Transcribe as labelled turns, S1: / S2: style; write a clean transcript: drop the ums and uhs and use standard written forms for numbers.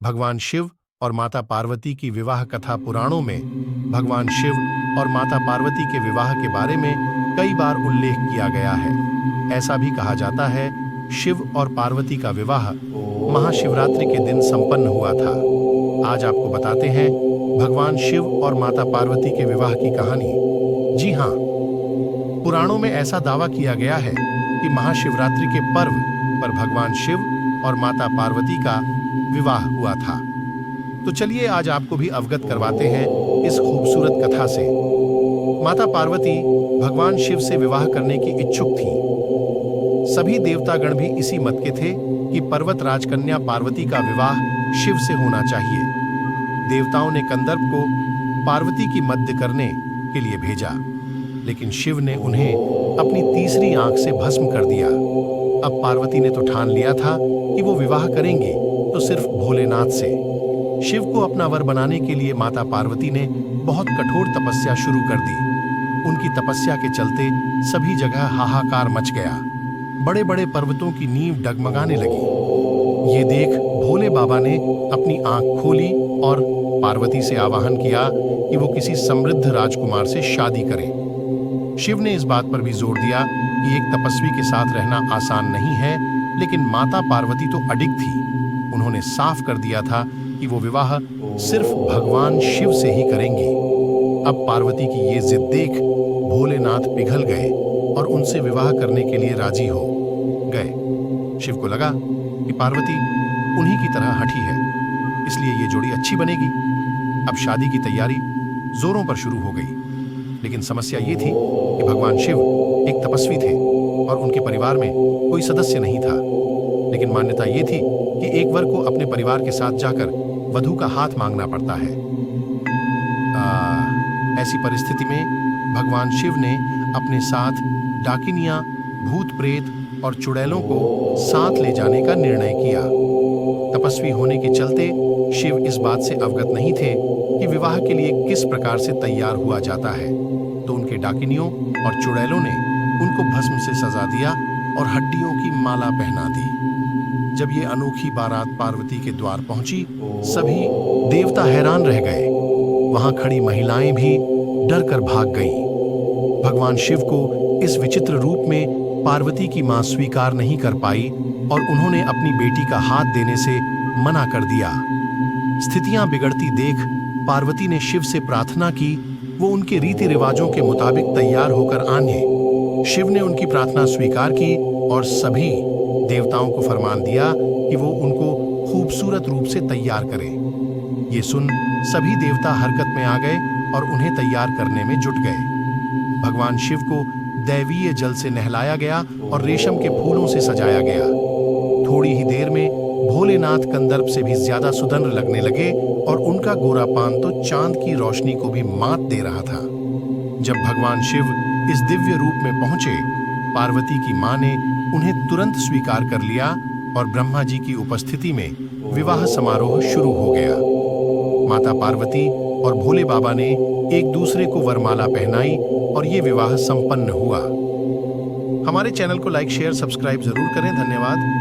S1: भगवान शिव और माता पार्वती की विवाह कथा पुराणों में भगवान शिव और माता पार्वती के विवाह के बारे में कई बार उल्लेख किया गया है। ऐसा भी कहा जाता है शिव और पार्वती का विवाह महाशिवरात्रि के दिन संपन्न हुआ था। आज आपको बताते हैं भगवान शिव और माता पार्वती के विवाह की कहानी। जी हाँ, पुराणों में ऐसा दावा किया गया है कि महाशिवरात्रि के पर्व पर भगवान शिव और माता पार्वती का विवाह हुआ था। तो चलिए आज आपको भी अवगत करवाते हैं इस खूबसूरत कथा से। माता पार्वती भगवान शिव से विवाह करने की इच्छुक थीं। सभी देवतागण भी इसी मत के थे कि पर्वत राजकन्या पार्वती का विवाह शिव से होना चाहिए। देवताओं ने कंदर्प को पार्वती की मद्य करने के लिए भेजा, लेकिन शिव ने उन्हें अपनी तीसरी आंख से भस्म कर दिया। अब पार्वती ने तो ठान लिया था कि वो विवाह करेंगे तो सिर्फ भोलेनाथ से। शिव को अपना वर बनाने के लिए माता पार्वती ने बहुत कठोर तपस्या शुरू कर दी। उनकी तपस्या के चलते सभी जगह हाहाकार मच गया। बड़े बड़े पर्वतों की नींव डगमगाने लगी। ये देख भोले बाबा ने अपनी आंख खोली और पार्वती से आवाहन किया कि वो किसी समृद्ध राजकुमार से शादी करे। शिव ने इस बात पर भी जोर दिया कि एक तपस्वी के साथ रहना आसान नहीं है, लेकिन माता पार्वती तो अडिग थी। उन्होंने साफ कर दिया था कि वो विवाह सिर्फ भगवान शिव से ही करेंगी। अब पार्वती की ये जिद देख भोलेनाथ पिघल गए और उनसे विवाह करने के लिए राजी हो गए। शिव को लगा कि पार्वती उन्हीं की तरह हठी है, इसलिए ये जोड़ी अच्छी बनेगी। अब शादी की तैयारी जोरों पर शुरू हो गई। लेकिन समस्या ये थी कि भगवान शिव एक तपस्वी थे और उनके परिवार में कोई सदस्य नहीं था। लेकिन मान्यता ये थी कि एक वर को अपने परिवार के साथ जाकर वधू का हाथ मांगना पड़ता है। ऐसी परिस्थिति में भगवान शिव ने अपने साथ डाकिनियां, भूत प्रेत और चुड़ैलों को साथ ले जाने का निर्णय किया। तपस्वी होने के चलते शिव इस बात से अवगत नहीं थे कि विवाह के लिए किस प्रकार से तैयार हुआ जाता है। तो उनके डाकिनियों और चुड़ैलों ने उनको भस्म से सजा दिया और हड्डियों की माला पहना दी। जब ये अनोखी बारात पार्वती के द्वार पहुंची, सभी देवता हैरान रह गए। वहां खड़ी महिलाएं भी डर कर भाग गईं। भगवान शिव को इस विचित्र रूप में पार्वती की मां स्वीकार नहीं कर पाई और उन्होंने अपनी बेटी का हाथ देने से मना कर दिया। स्थितियां बिगड़ती देख पार्वती ने शिव से प्रार्थना की वो उनके रीति रिवाजों के मुताबिक तैयार होकर आने। शिव ने उनकी प्रार्थना स्वीकार की और सभी देवताओं को फरमान दिया कि वो उनको खूबसूरत रूप से तैयार करें। ये सुन सभी देवता हरकत में आ गए और उन्हें तैयार करने में जुट गए। भगवान शिव को दैवीय जल से नहलाया गया और रेशम के फूलों से सजाया गया। थोड़ी ही देर में भोलेनाथ कंदर्प से भी ज्यादा सुंदर लगने लगे और उनका गोरापान तो चांद की रोशनी को भी मात दे रहा था। जब भगवान शिव इस दिव्य रूप में पहुंचे, पार्वती की मां ने उन्हें तुरंत स्वीकार कर लिया और ब्रह्मा जी की उपस्थिति में विवाह समारोह शुरू हो गया। माता पार्वती और भोले बाबा ने एक दूसरे को वरमाला पहनाई और ये विवाह संपन्न हुआ। हमारे चैनल को लाइक, शेयर, सब्सक्राइब जरूर करें। धन्यवाद।